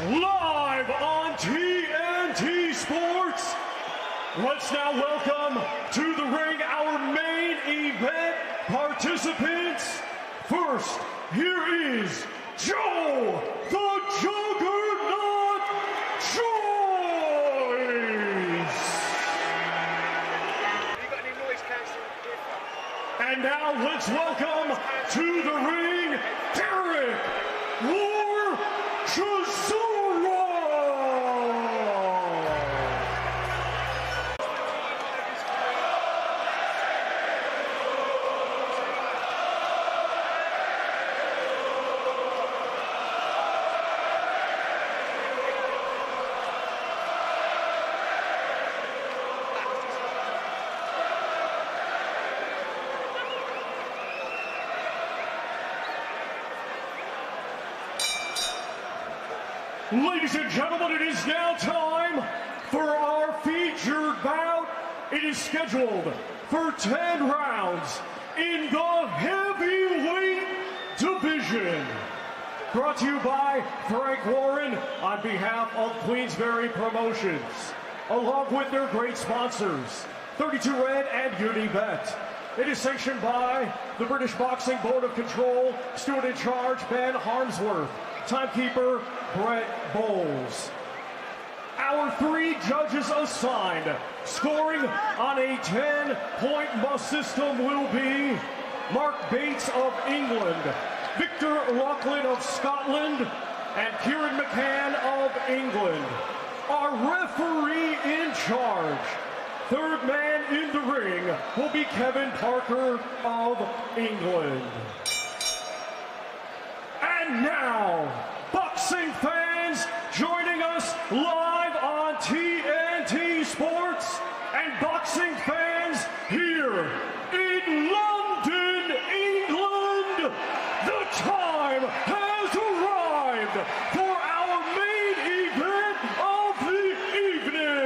Live on TNT Sports. Let's now welcome to the ring our main event participants. First, here is Joe the Juggernaut Joyce. And now let's welcome to the ring Derek War Chisora. Ladies and gentlemen, it is now time for our featured bout. It is scheduled for 10 rounds in the heavyweight division. Brought to you by Frank Warren on behalf of Queensberry Promotions, along with their great sponsors, 32 Red and Unibet. It is sanctioned by the British Boxing Board of Control, steward in charge Ben Harmsworth, timekeeper Brett Bowles. Our 3 judges assigned, scoring on a 10-point must system, will be Mark Bates of England, Victor Loughlin of Scotland, and Kieran McCann of England. Our referee in charge, third man in the ring, will be Kevin Parker of England. And now, boxing fans joining us live on TNT Sports, and boxing fans here in London, England, the time has arrived for our main event of the evening.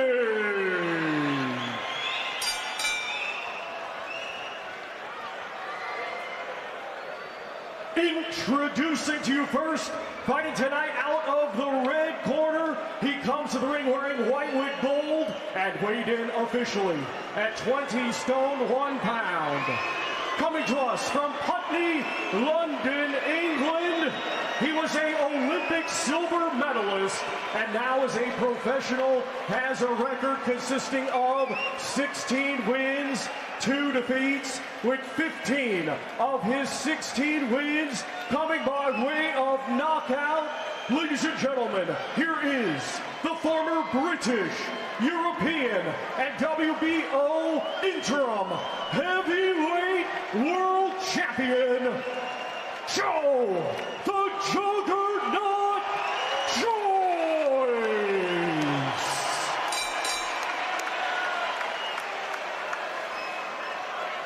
Introducing to you first, fighting tonight out of the red corner, he comes to the ring wearing white with gold and weighed in officially at 20 stone 1 pound. Coming to us from Putney, London, England, he was an Olympic silver medalist and now is a professional, has a record consisting of 16 wins, 2 defeats, with 15 of his 16 wins coming by way of knockout. Ladies and gentlemen, here is the former British, European, and WBO interim heavyweight world champion, Joe the Juggernaut Joyce.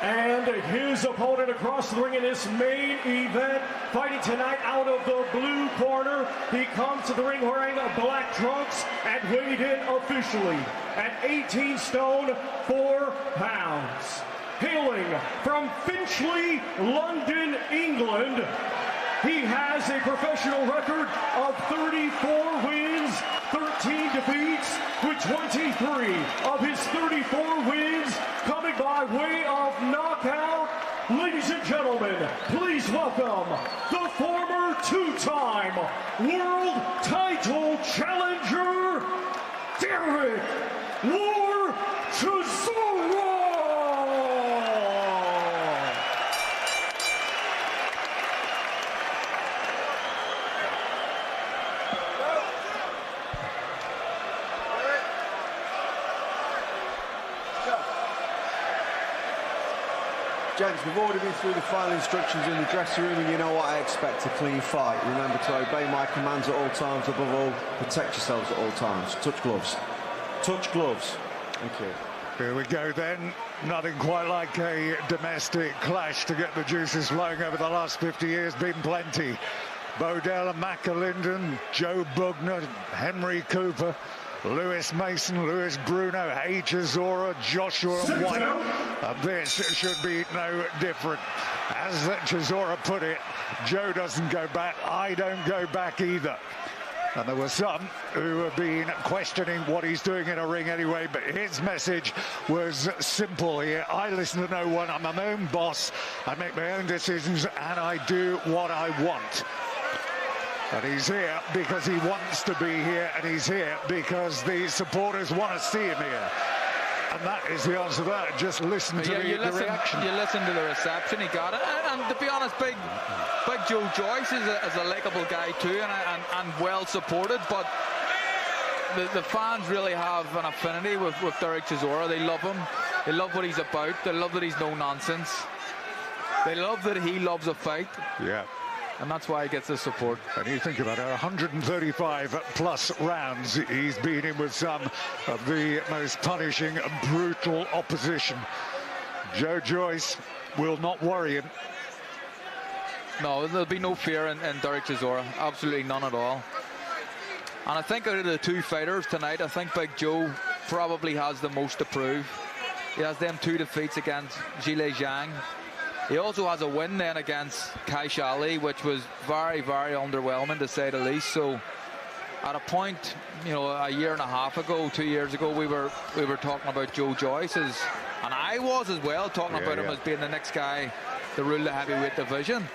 And his opponent across the ring in this main event, fighting tonight out of the blue corner. He comes to the ring wearing black trunks and weighed in officially at 18 stone 4 pounds. Hailing from Finchley, London, England, he has a professional record of 34 wins, 13 defeats, with 23 of his 34 wins coming by way of knockout. Ladies and gentlemen, please welcome the former 2-time world title challenger, Derek War Chisora. Gents, we've already been through the final instructions in the dressing room, and you know what I expect: a clean fight. Remember to obey my commands at all times. Above all, protect yourselves at all times. Touch gloves. Touch gloves. Thank you. Here we go then. Nothing quite like a domestic clash to get the juices flowing over the last 50 years. Been plenty. Bodell and McAlinden, Joe Bugner, Henry Cooper, Lewis Mason, Lewis Bruno, Chisora, Joshua and White. This should be no different. As Chisora put it, Joe doesn't go back, I don't go back either. And there were some who have been questioning what he's doing in a ring anyway, but his message was simple here. I listen to no one. I'm my own boss. I make my own decisions, and I do what I want. And he's here because he wants to be here, and he's here because the supporters want to see him here. And that is the answer to that. Just listen to the reaction. You listen to the reception, he got it. And to be honest, Big Joe Joyce is a likeable guy too, and well supported. But the fans really have an affinity with Derek Chisora. They love him. They love what he's about. They love that he's no nonsense. They love that he loves a fight. Yeah. And that's why he gets the support. And you think about it, 135 plus rounds he's been in with some of the most punishing and brutal opposition. Joe Joyce will not worry him. No, there'll be no fear in Derek Chisora. Absolutely none at all. And I think out of the two fighters tonight, I think Big Joe probably has the most to prove. He has them 2 defeats against 𝐁𝐤 Zhang. He also has a win then against 𝐁𝐤, which was very, very underwhelming to say the least. So at a point, you know, a year and a half ago, 2 years ago, we were talking about Joe Joyce and I was as well talking about him as being the next guy to rule the heavyweight division.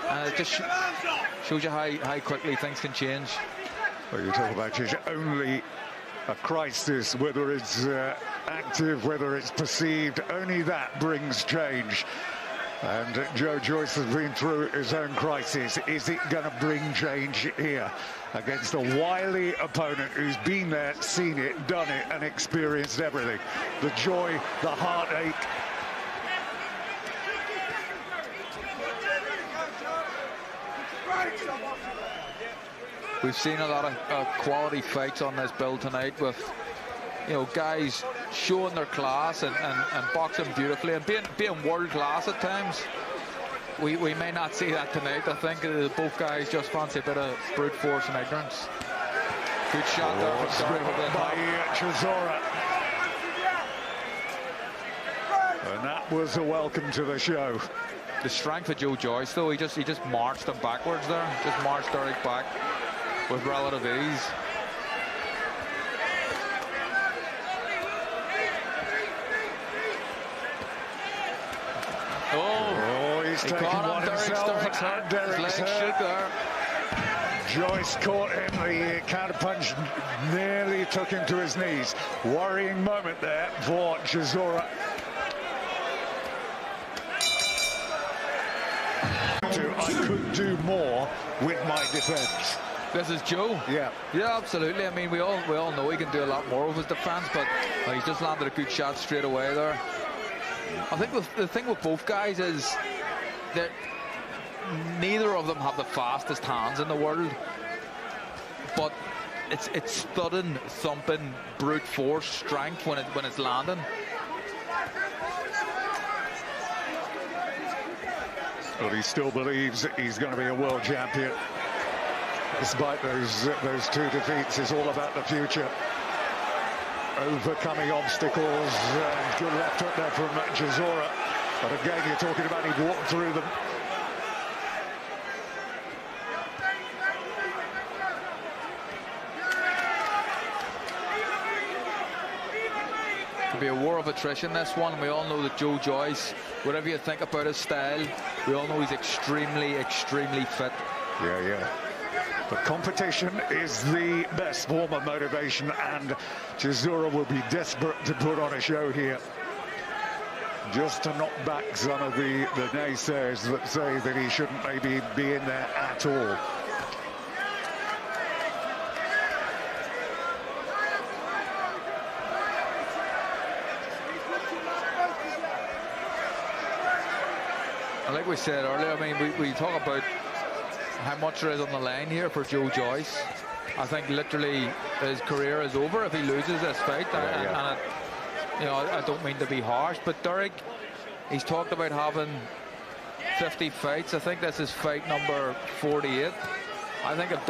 And it just shows you how quickly things can change. Well, you talk about it's only a crisis, whether it's active, whether it's perceived, only that brings change. And Joe Joyce has been through his own crisis. Is it going to bring change here against a wily opponent who's been there, seen it, done it, and experienced everything? The joy, the heartache. We've seen a lot of quality fights on this bill tonight with, you know, guys showing their class and boxing beautifully and being world class at times. We may not see that tonight. I think both guys just fancy a bit of brute force and ignorance. Good shot there from by Chisora. And that was a welcome to the show. The strength of Joe Joyce, though, he just marched him backwards there. Just marched Derek back with relative ease. He's taking one himself. Derek's hurt there. Joyce caught him. The counter punch nearly took him to his knees. Worrying moment there for Chisora. I could do more with my defense. This is Joe. Yeah, absolutely. I mean, we all know he can do a lot more with his defense, but he's just landed a good shot straight away there. I think the thing with both guys is that neither of them have the fastest hands in the world, but it's thudding, thumping, brute force strength when it's landing. But he still believes he's going to be a world champion. Despite those 2 defeats, it's all about the future. Overcoming obstacles. Good left hook there from Chisora. But again, you're talking about he walked through them. It'll be a war of attrition, this one. We all know that Joe Joyce, whatever you think about his style, we all know he's extremely, extremely fit. Yeah. The competition is the best form of motivation, and Chisora will be desperate to put on a show here, just to knock back some of the naysayers that say that he shouldn't maybe be in there at all. Like we said earlier, I mean, we talk about how much there is on the line here for Joe Joyce. I think literally his career is over if he loses this fight. And you know, I don't mean to be harsh, but Derek, he's talked about having 50 fights. I think this is fight number 48. I think if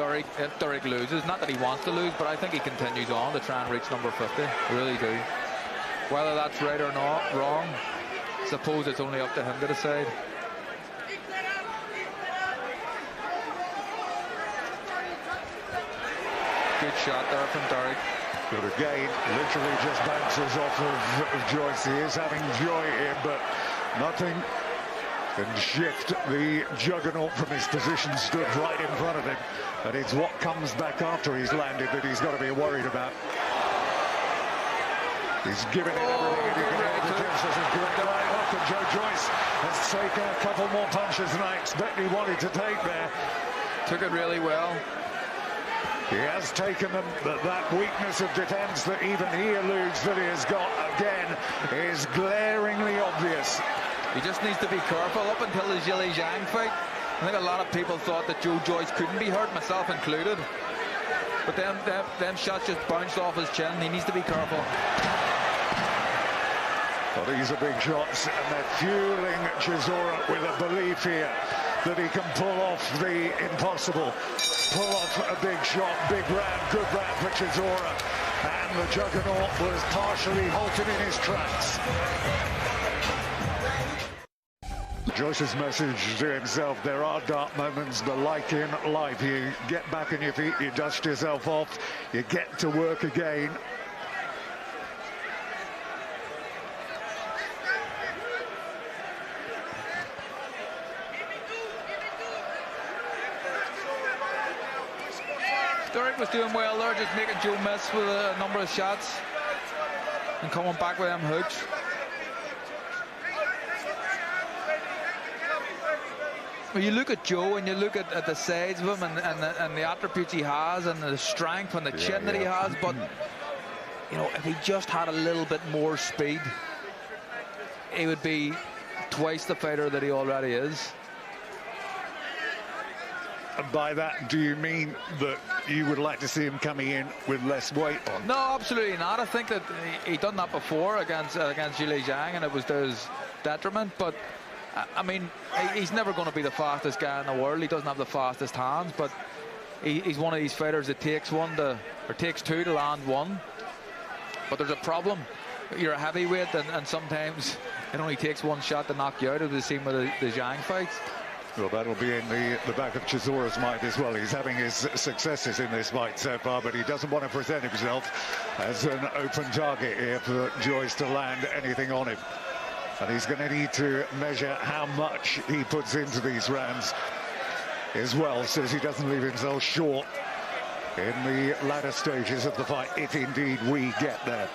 Derek loses, not that he wants to lose, but I think he continues on to try and reach number 50. I really do. Whether that's right or not, wrong, I suppose it's only up to him to decide. good shot there from Derek. But again, literally just bounces off of Joyce. He is having joy here, but nothing can shift the juggernaut from his position, stood right in front of him. And it's what comes back after he's landed that he's got to be worried about. He's giving it everything he can. This is good right off, and Joe Joyce has taken a couple more punches than I expected he wanted to take there. Took it really well. He has taken them, but that weakness of defence that even he alludes that he has got again is glaringly obvious. He just needs to be careful up until the 𝐁𝐤 𝐍𝐿 fight. I think a lot of people thought that Joe Joyce couldn't be hurt, myself included. But them shots just bounced off his chin. He needs to be careful. Well, these are big shots, and they're fueling Chisora with a belief here that he can pull off the impossible. Pull off a big shot, big round, good round for Chisora. And the juggernaut was partially halted in his tracks. Joyce's message to himself: there are dark moments, but like in life, you get back on your feet, you dust yourself off, you get to work again. Derek was doing well there, just making Joe miss with a number of shots and coming back with them hooks. When you look at Joe and you look at the sides of him and the attributes he has and the strength and the chin that he has, but you know, if he just had a little bit more speed, he would be twice the fighter that he already is. And by that, do you mean that you would like to see him coming in with less weight on? No, absolutely not. I think that he done that before against 𝐁𝐤 𝐍𝐿, and it was to his detriment. But I mean, he's never going to be the fastest guy in the world. He doesn't have the fastest hands, but he's one of these fighters that takes two to land one. But there's a problem. You're a heavyweight, and sometimes it only takes one shot to knock you out, as we've seen with the Zhang fights. Well, that'll be in the back of Chisora's mind as well. He's having his successes in this fight so far, but he doesn't want to present himself as an open target here for Joyce to land anything on him. And he's going to need to measure how much he puts into these rounds as well, so he doesn't leave himself short in the latter stages of the fight, if indeed we get there.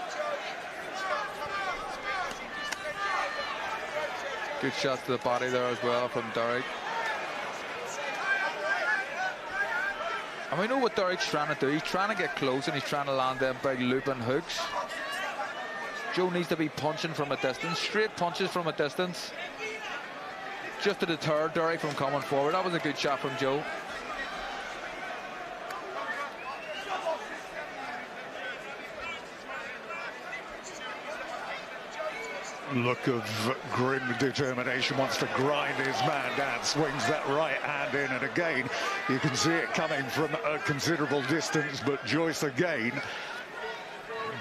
Good shots to the body there as well from Derek. And we know what Derek's trying to do. He's trying to get close and he's trying to land them big looping hooks. Joe needs to be punching from a distance, straight punches from a distance, just to deter Derek from coming forward. That was a good shot from Joe. Look of grim determination, wants to grind his man down, swings that right hand in, and again you can see it coming from a considerable distance, but Joyce again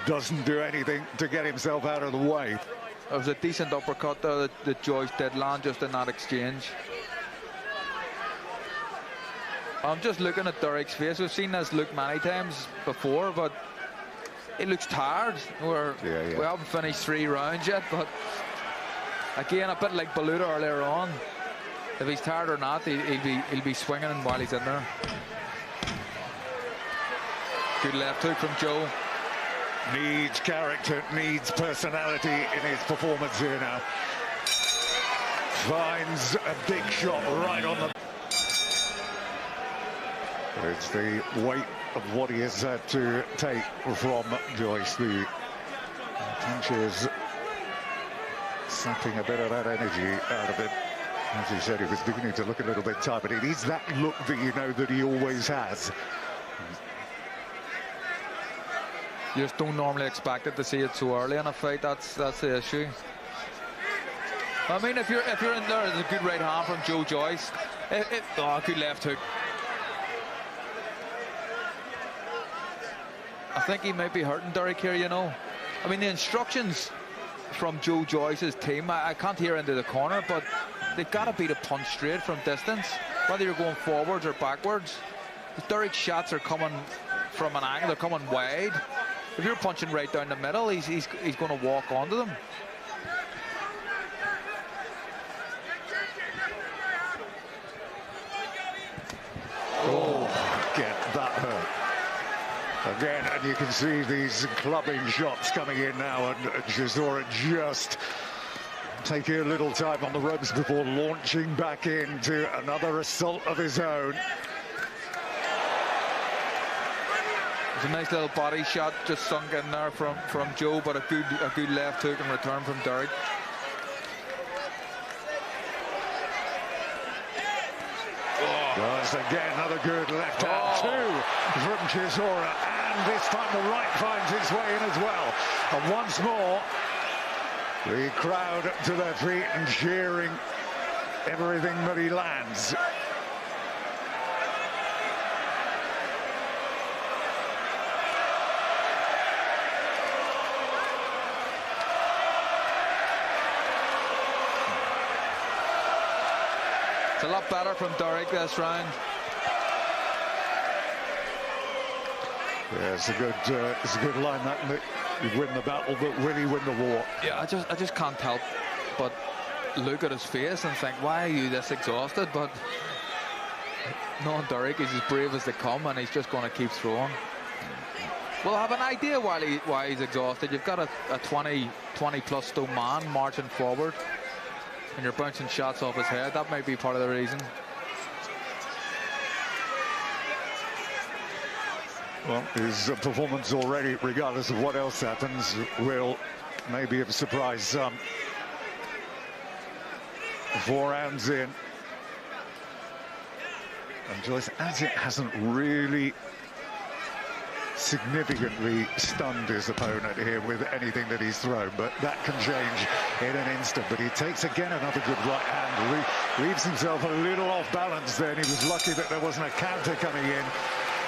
doesn't do anything to get himself out of the way. It was a decent uppercut there that Joyce did land just in that exchange. I'm just looking at Derek's face. We've seen this look many times before, but he looks tired. We haven't finished 3 rounds yet, but again, a bit like Baluta earlier on. If he's tired or not, he'll be swinging while he's in there. Good left hook from Joe. Needs character, needs personality in his performance here now. Finds a big shot right on the... It's the weight of what he has had to take from Joyce. The punch is sapping a bit of that energy out of him. As he said, he was beginning to look a little bit tired, but it is that look that you know that he always has. You just don't normally expect it to see it so early in a fight. That's the issue. I mean, if you're in there, there's a good right hand from Joe Joyce. Good left hook. I think he might be hurting Derek here, you know. I mean, the instructions from Joe Joyce's team, I can't hear into the corner, but they've got to beat a punch straight from distance, whether you're going forwards or backwards. Derek's shots are coming from an angle. They're coming wide. If you're punching right down the middle, he's going to walk onto them. Oh, get that hurt. Again, and you can see these clubbing shots coming in now, and Chisora just taking a little time on the ropes before launching back into another assault of his own. It's a nice little body shot just sunk in there from Joe, but a good left hook in return from Derek. Does again another good left hand too from Chisora, and this time the right finds its way in as well. And once more, the crowd to their feet and cheering everything that he lands. It's a lot better from Derek this round. Yeah, it's a good line that you win the battle, but will he win the war? Yeah, I just can't help but look at his face and think, why are you this exhausted? But no, Derek is as brave as they come, and he's just going to keep throwing. We'll have an idea why he's exhausted. You've got a 20 plus stone man marching forward, and you're bouncing shots off his head. That might be part of the reason. Well, his performance already, regardless of what else happens, will maybe have surprised some. 4 rounds in. And Joyce, as it hasn't really significantly stunned his opponent here with anything that he's thrown, but that can change in an instant. But he takes again another good right hand, leaves himself a little off balance there, and he was lucky that there wasn't a counter coming in.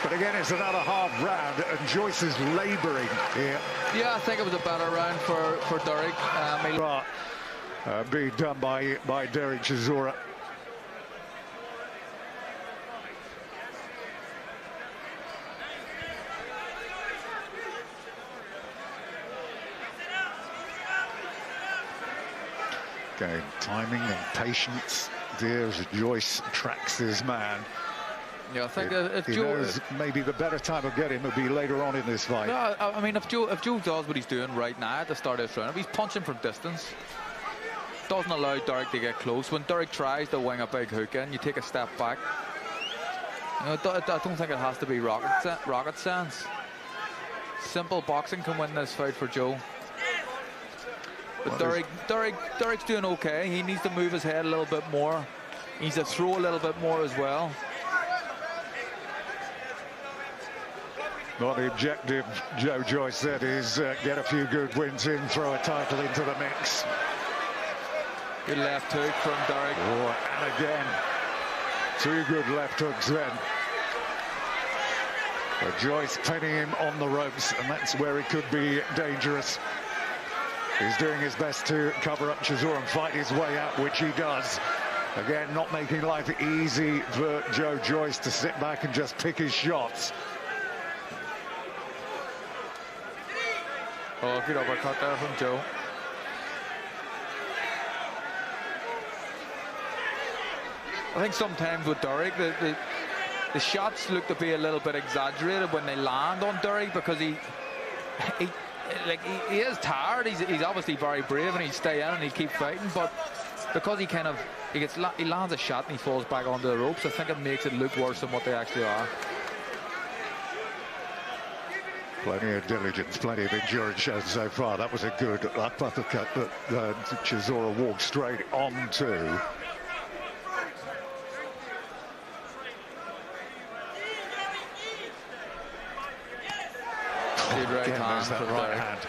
But again, it's another hard round, and Joyce is labouring here. Yeah, I think it was a better round for Derek. Being done by Derek Chisora. Okay, timing and patience there as Joyce tracks his man. Yeah, I think if he Joe knows maybe the better time of getting will be later on in this fight. Yeah, I mean, if Joe does what he's doing right now at the start of this round, if he's punching from distance, doesn't allow Derek to get close. When Derek tries to wing a big hook in, you take a step back. You know, I don't think it has to be rocket science. Simple boxing can win this fight for Joe. But Derek's doing okay. He needs to move his head a little bit more. He needs to throw a little bit more as well. Well, the objective, Joe Joyce said, is get a few good wins in, throw a title into the mix. Good left hook from Derek. Oh, and again, 2 good left hooks then. But Joyce pinning him on the ropes, and that's where it could be dangerous. He's doing his best to cover up Chisora and fight his way out, which he does. Again, not making life easy for Joe Joyce to sit back and just pick his shots. Oh, good uppercut there from Joe. I think sometimes with Derek, the shots look to be a little bit exaggerated when they land on Derek, because he is tired. He's obviously very brave, and he'll stay in and he'll keep fighting. But because he lands a shot and he falls back onto the ropes, I think it makes it look worse than what they actually are. Plenty of diligence, plenty of endurance shown so far. That was a good uppercut that Chisora walked straight onto. Again, there's that right hand.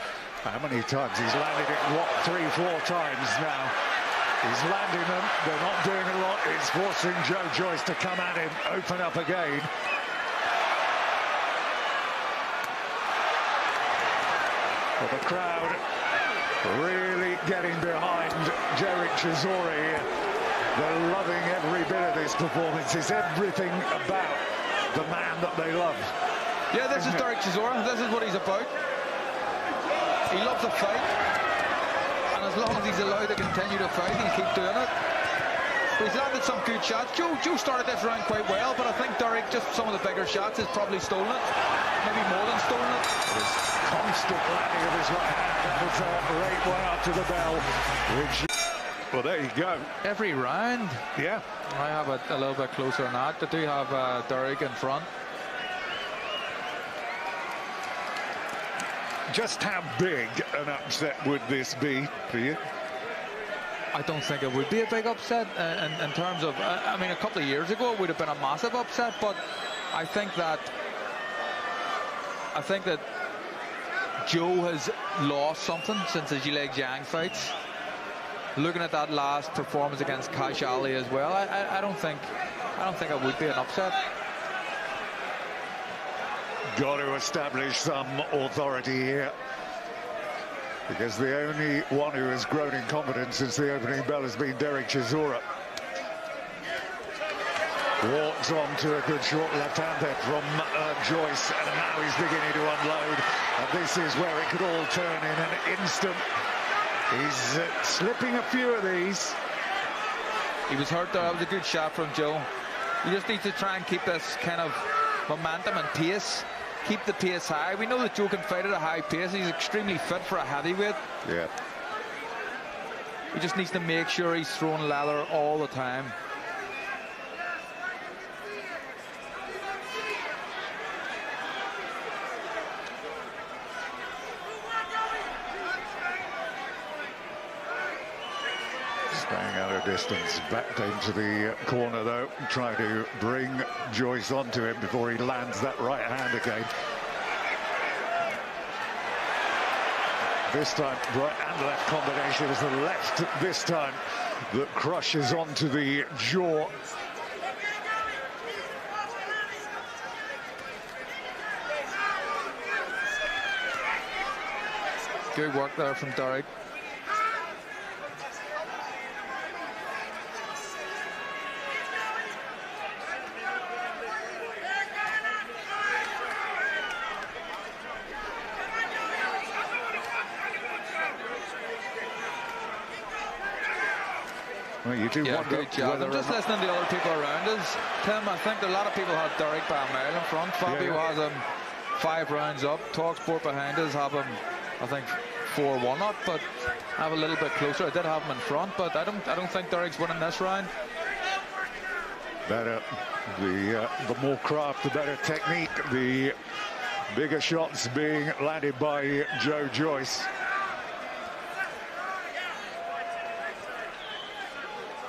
How many times? He's landed it, what, 3-4 times now. He's landing them. They're not doing a lot. It's forcing Joe Joyce to come at him, open up again. Well, the crowd really getting behind Derek Chisora here. They're loving every bit of this performance. It's everything about the man that they love. Yeah, this is Derek Chisora. This is what he's about. He loves to fight, and as long as he's allowed to continue to fight, he'll keep doing it. But he's landed some good shots. Joe started this round quite well, but I think Derek, just some of the bigger shots, has probably stolen it. Maybe more than stolen it. His constant landing of his right hand that puts a late one out to the bell. Well, there you go. Every round. Yeah. I have it a little bit closer than that. I do have Derek in front. Just how big an upset would this be for you? I don't think it would be a big upset in terms of, I mean, a couple of years ago it would have been a massive upset, but I think that Joe has lost something since the 𝒔𝒐𝒏𝒅 fights. Looking at that last performance against 𝐁𝐎�𝐈𝐍𝒆 as well, I don't think it would be an upset. Got to establish some authority here, because the only one who has grown in confidence since the opening bell has been Derek Chisora. Walks on to a good short left hand there from Joyce, and now he's beginning to unload. And this is where it could all turn in an instant. He's slipping a few of these. He was hurt there. That was a good shot from Joe. He just needs to try and keep this kind of momentum and pace. Keep the pace high. We know that Joe can fight at a high pace. He's extremely fit for a heavyweight. Yeah. He just needs to make sure he's throwing leather all the time. Staying out of distance, back into the corner though, trying to bring Joyce onto him before he lands that right hand again. This time, right and left combination. It's the left this time that crushes onto the jaw. Good work there from Derek. Well, you do wonder. Good job. I'm just listening to the other people around us. Tim, I think a lot of people have Derek by a mile in front. Fabio has him 5 rounds up. TalkSport behind us have him, I think, 4-1 up, but I have a little bit closer. I did have him in front, but I don't think Derek's winning this round. Better, the more craft, the better technique. The bigger shots being landed by Joe Joyce.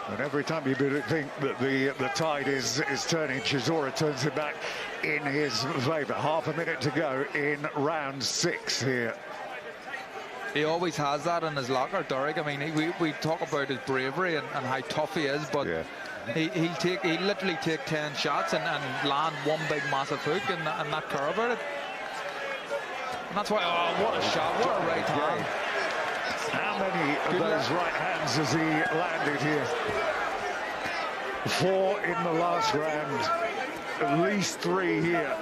And every time you think that the tide is turning, Chisora turns it back in his favour. Half a minute to go in round 6 here. He always has that in his locker, Derek. I mean, we talk about his bravery and how tough he is, but he'll literally take 10 shots and land one big massive hook and not care about it. And that's why, oh, what a shot, what a right hand. How many of those right hands has he landed here? 4 in the last round, at least 3 here.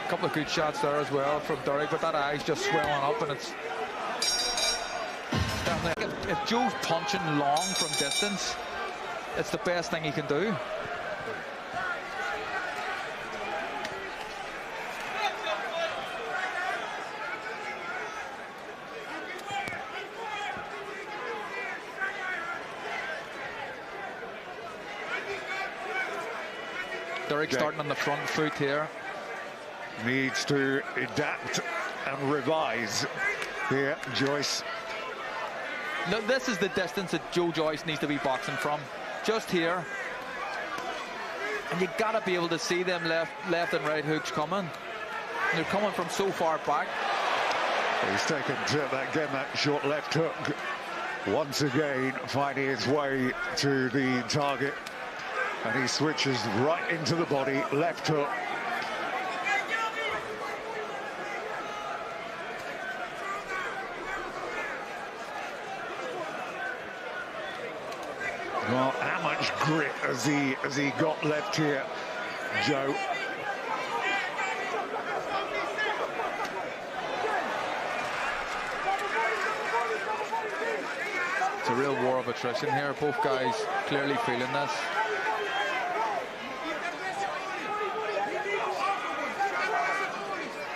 A couple of good shots there as well from Derek, but that eye's just swelling up, and it's definitely, if Joe's punching long from distance, it's the best thing he can do. Derek starting on the front foot here. Needs to adapt and revise here, Joyce. No, this is the distance that Joe Joyce needs to be boxing from. Just here. And you got to be able to see them left and right hooks coming. They're coming from so far back. He's taken that short left hook. Once again, finding his way to the target. And he switches right into the body, left hook. Well, how much grit has he got left here, Joe? It's a real war of attrition here. Both guys clearly feeling this.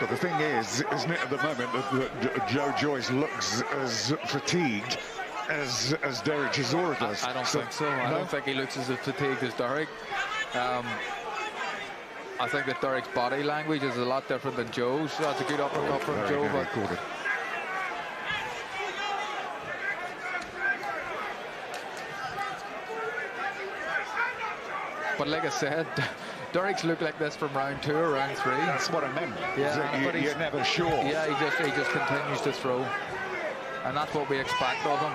But the thing is, isn't it, at the moment that Joe Joyce looks as fatigued as Derek Chisora does? I don't think so. I don't think he looks as fatigued as Derek. I think that Derek's body language is a lot different than Joe's. So that's a good uppercut from Joe. But like I said, Derek's looked like this from round 2 or round 3. That's what I meant. Yeah, but you're never sure. Yeah, he just continues to throw, and that's what we expect of him.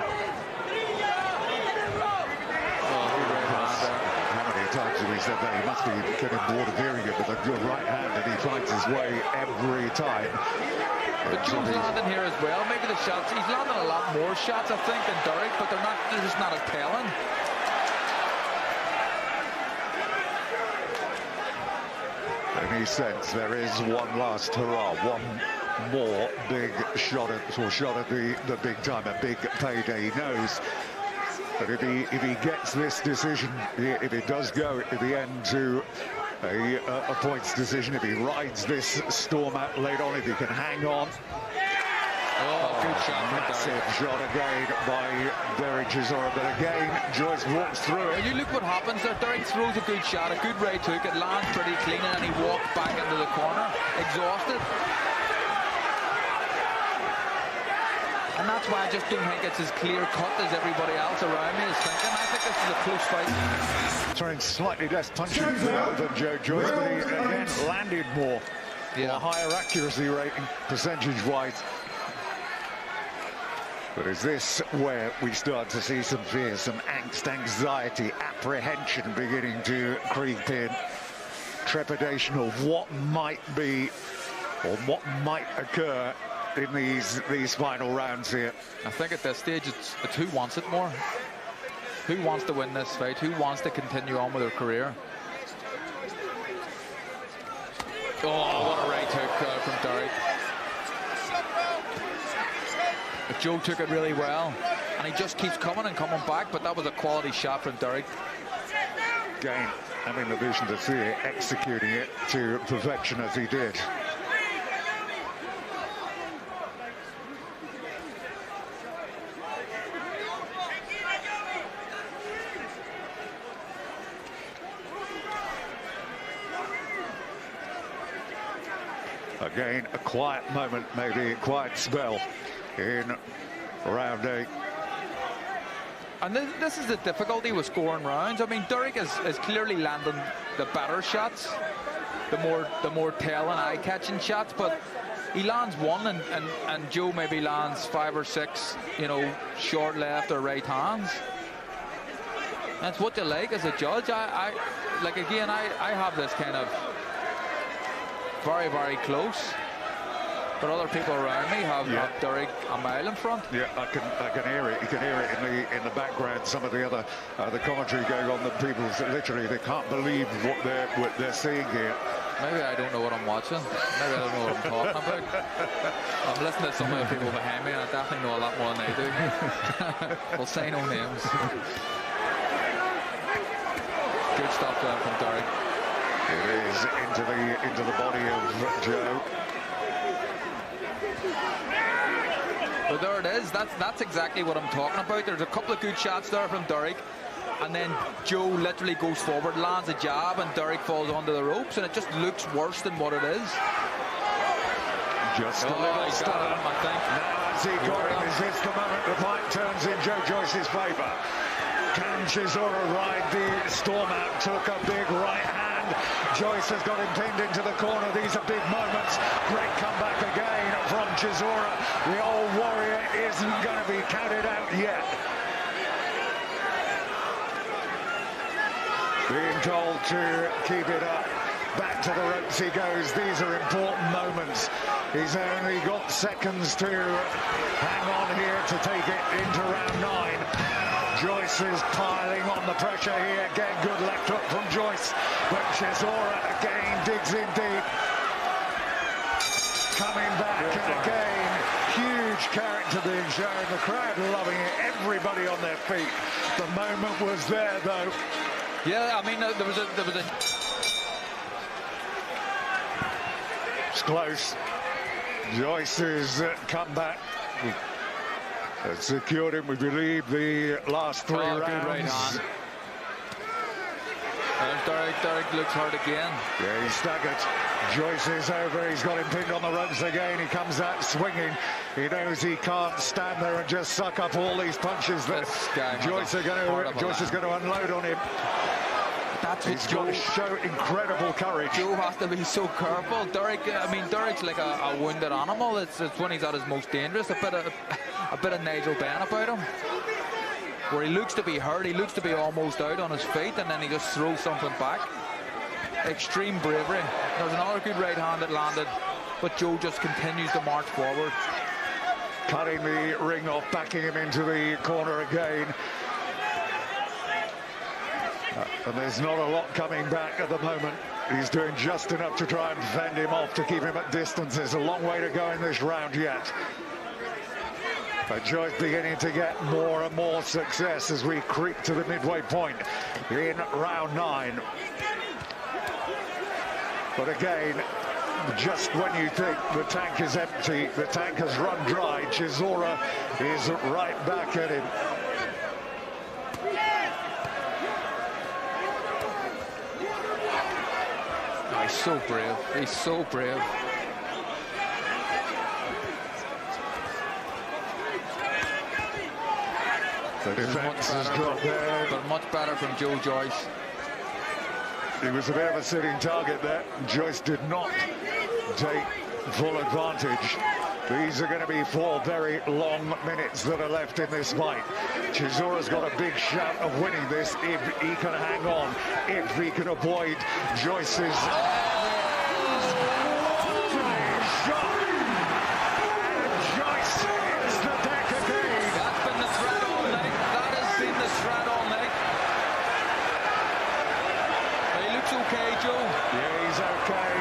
How many times have we said that? He must be getting bored of hearing it with a good right hand, and he finds his way every time. But Joe's landing here as well. Maybe the shots, he's landing a lot more shots, I think, than Derek, but they're just not as telling. Any sense there is one last hurrah, one more big shot at the big time, a big payday. He knows that if he gets this decision, if it does go at the end to a points decision, if he rides this storm out late on, if he can hang on. Oh, good shot. Massive shot again by Derek Chisora, but again, Joyce walks through it. You look what happens there. Derek throws a good shot, a good right hook, it lands pretty clean, and then he walks back into the corner, exhausted. And that's why I just don't think it's as clear-cut as everybody else around me is thinking. I think this is a close fight. Throwing slightly less punches than Joe Joyce, but he again landed more. Yeah. A higher accuracy rating, percentage-wise. But is this where we start to see some fear, some angst, anxiety, apprehension beginning to creep in? Trepidation of what might be or what might occur in these final rounds here. I think at this stage it's who wants it more. Who wants to win this fight? Who wants to continue on with their career? Oh, what a right hook from Derek. But Joe took it really well, and he just keeps coming and coming back, but that was a quality shot from Derek. Again, having the vision to see it, executing it to perfection as he did. Again, a quiet moment, maybe a quiet spell in round 8. And this is the difficulty with scoring rounds. I mean, Derek is clearly landing the better shots, the more telling, eye-catching shots, but he lands one, and Joe maybe lands 5 or 6, you know, short left or right hands. That's what you like as a judge. I have this kind of very, very close. But other people around me have Derek a mile in front. Yeah, I can hear it. You can hear it in the background. Some of the other the commentary going on. The people literally they can't believe what they're seeing here. Maybe I don't know what I'm watching. Maybe I don't know what I'm talking about. I'm listening to some of the people behind me, and I definitely know a lot more than they do. We'll say no names. Good stuff there from Derek. It is into the body of Joe. But there it is. That's exactly what I'm talking about. There's a couple of good shots there from Derek, and then Joe literally goes forward, lands a jab, and Derek falls onto the ropes, and it just looks worse than what it is. Just a little start. I think. Now as he got it, is this the moment the fight turns in Joe Joyce's favour? Can Chisora ride the storm out? Took a big right hand. Joyce has got him pinned into the corner. These are big moments. Great comeback again from Chisora. The old warrior isn't going to be counted out yet. Being told to keep it up. Back to the ropes he goes. These are important moments. He's only got seconds to hang on here to take it into round 9. Joyce is piling on the pressure here. Again, good left hook from Joyce. But Chisora again digs in deep. Coming back, and again, huge character being shown. The crowd loving it. Everybody on their feet. The moment was there, though. Yeah, I mean, there was a... It's close. Joyce's comeback secured him, we believe, the last 3 rounds. Good right hand. Derek looks hurt again. Yeah, he's staggered. Joyce is over. He's got him pinned on the ropes again. He comes out swinging. He knows he can't stand there and just suck up all these punches that Joyce is going to unload on him. That's what He's got to show incredible courage. Joe has to be so careful. Derek's like a wounded animal. It's when he's at his most dangerous. A bit of Nigel Benn about him, where he looks to be hurt, he looks to be almost out on his feet, and then he just throws something back. Extreme bravery. There's another good right hand that landed, but Joe just continues to march forward. Cutting the ring off, backing him into the corner again. And there's not a lot coming back at the moment. He's doing just enough to try and fend him off, to keep him at distance. There's a long way to go in this round yet. But Joyce beginning to get more and more success as we creep to the midway point in round 9. But again, just when you think the tank is empty, the tank has run dry, Chisora is right back at him. He's so brave. He's so brave. The defense has got there. But much better from Joe Joyce. He was a bit of a sitting target there. Joyce did not take full advantage. These are going to be 4 very long minutes that are left in this fight. Chisora's got a big shot of winning this if he can hang on, if he can avoid Joyce's shot. And Joyce is the deck again. That's been the threat all night. That has been the threat all night. He looks okay, Joe. Yeah, he's okay.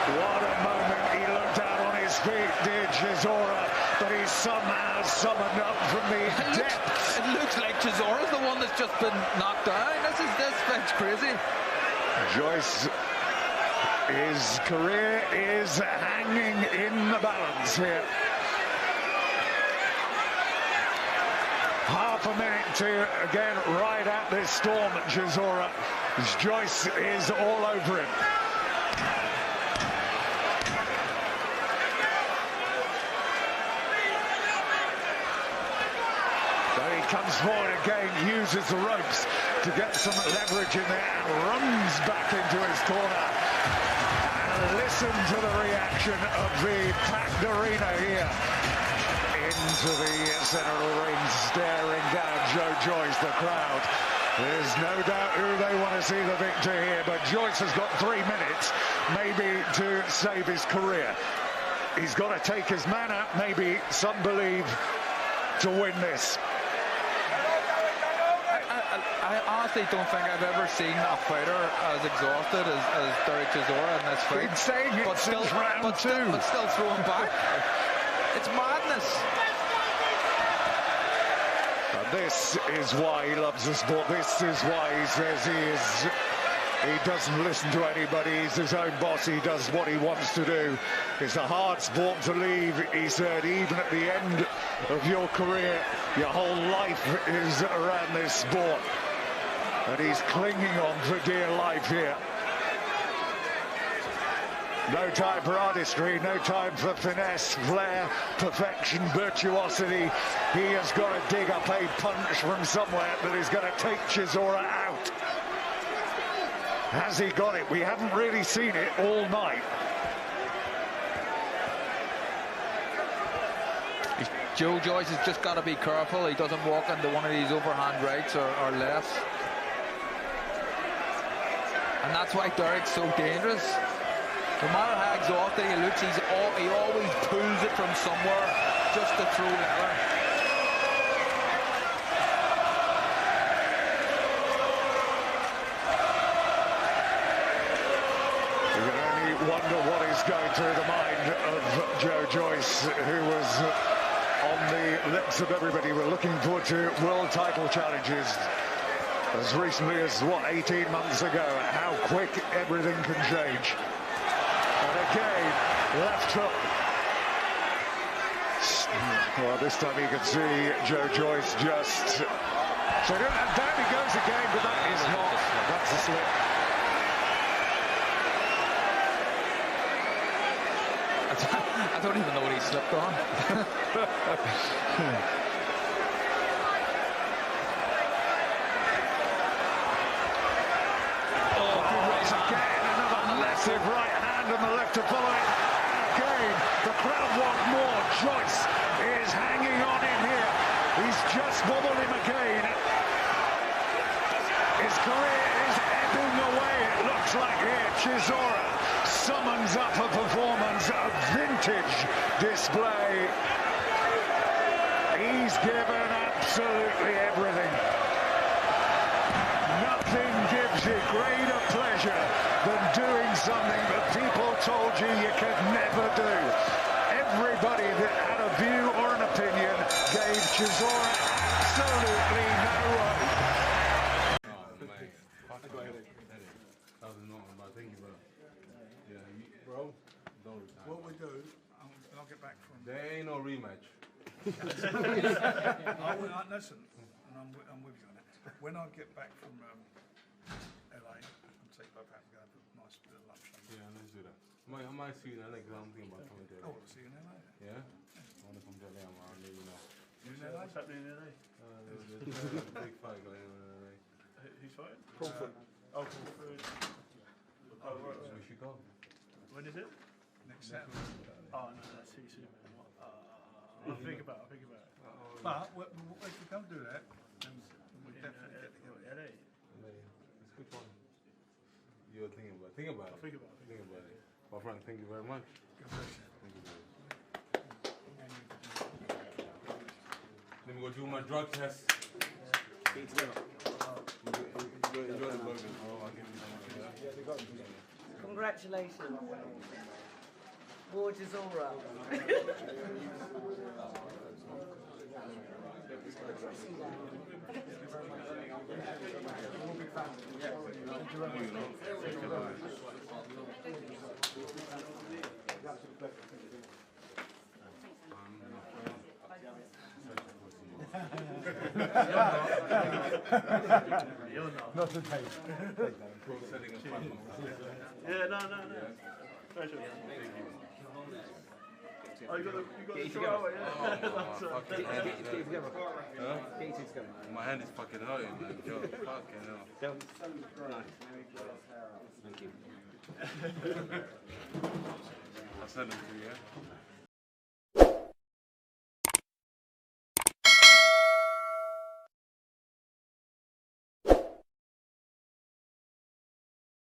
What a moment. He looked out on his feet, did Chisora, but he's somehow summoned up from the depths. It looks like Chisora's the one that's just been knocked down. This thing's crazy. Joyce, his career is hanging in the balance here. Half a minute to, again, ride out this storm at Chisora. Joyce is all over him. Comes forward again, uses the ropes to get some leverage in there, and runs back into his corner. And listen to the reaction of the packed arena here. Into the center of the ring, staring down Joe Joyce, the crowd. There's no doubt who they want to see the victor here, but Joyce has got 3 minutes, maybe, to save his career. He's got to take his man out, maybe, some believe, to win this. I honestly don't think I've ever seen a fighter as exhausted as Derek Chisora in this fight. Been saying it but since round 2. But still throwing back. It's madness. And this is why he loves the sport. This is why he says he doesn't listen to anybody. He's his own boss. He does what he wants to do. It's a hard sport to leave, he said. Even at the end of your career, your whole life is around this sport. And he's clinging on for dear life here. No time for artistry, no time for finesse, flair, perfection, virtuosity. He has got to dig up a punch from somewhere that is going to take Chisora out. Has he got it? We haven't really seen it all night. Joe Joyce has just got to be careful. He doesn't walk into one of these overhand rights or lefts. And that's why Derek's so dangerous. No matter how exhausted he looks, he always pulls it from somewhere just to throw leather. going through the mind of Joe Joyce, who was on the lips of everybody. We're looking forward to world title challenges as recently as, what, 18 months ago. How quick everything can change. And again, left hook. Well, this time you can see Joe Joyce just... So and down he goes again, but that is not. That's a slip. I don't even know what he slipped on. Oh, good race again. Another massive right hand and the left to follow it. Again, the crowd want more. Joyce is hanging on in here. He's just wobbled him again. His career is ebbing away, it looks like here. Chisora summons up a performance, a vintage display. He's given absolutely everything. Nothing gives you greater pleasure than doing something that people told you you could never do. Everybody that had a view or an opinion gave Chisora absolutely no hope. What we do, I'll get back from... There ain't no rematch. Listen, I'm with you on it. When I get back from LA, I'll take both out and go have a nice bit of lunch. Yeah, let's do that. I might see you in LA because I'm thinking about coming to LA. Oh, I'll see you in LA. Yeah? I want to come to LA, I'll let you know. You in LA? What's happening in LA? There's a big fight going on in LA. Who's fighting? Crawford. Oh, Crawford. Oh, right. So we should go. When is it? Next Saturday. Oh, no, that's too soon. I'll think about it. But if we can't do that, then we'll definitely get together. LA. It's a good one. You're thinking about it. Think about it. Think about it. My friend, thank you very much. God bless you. Thank you very much. Let me go do my drug test. Enjoy the burger. I'll give you some. Congratulations. Gorgeous aura. Not today. Yeah, no. Pleasure. Oh, you got the draw, yeah. My hand is fucking hurting, man. Joe, fucking hell. Thank you. I'll send them to you, yeah?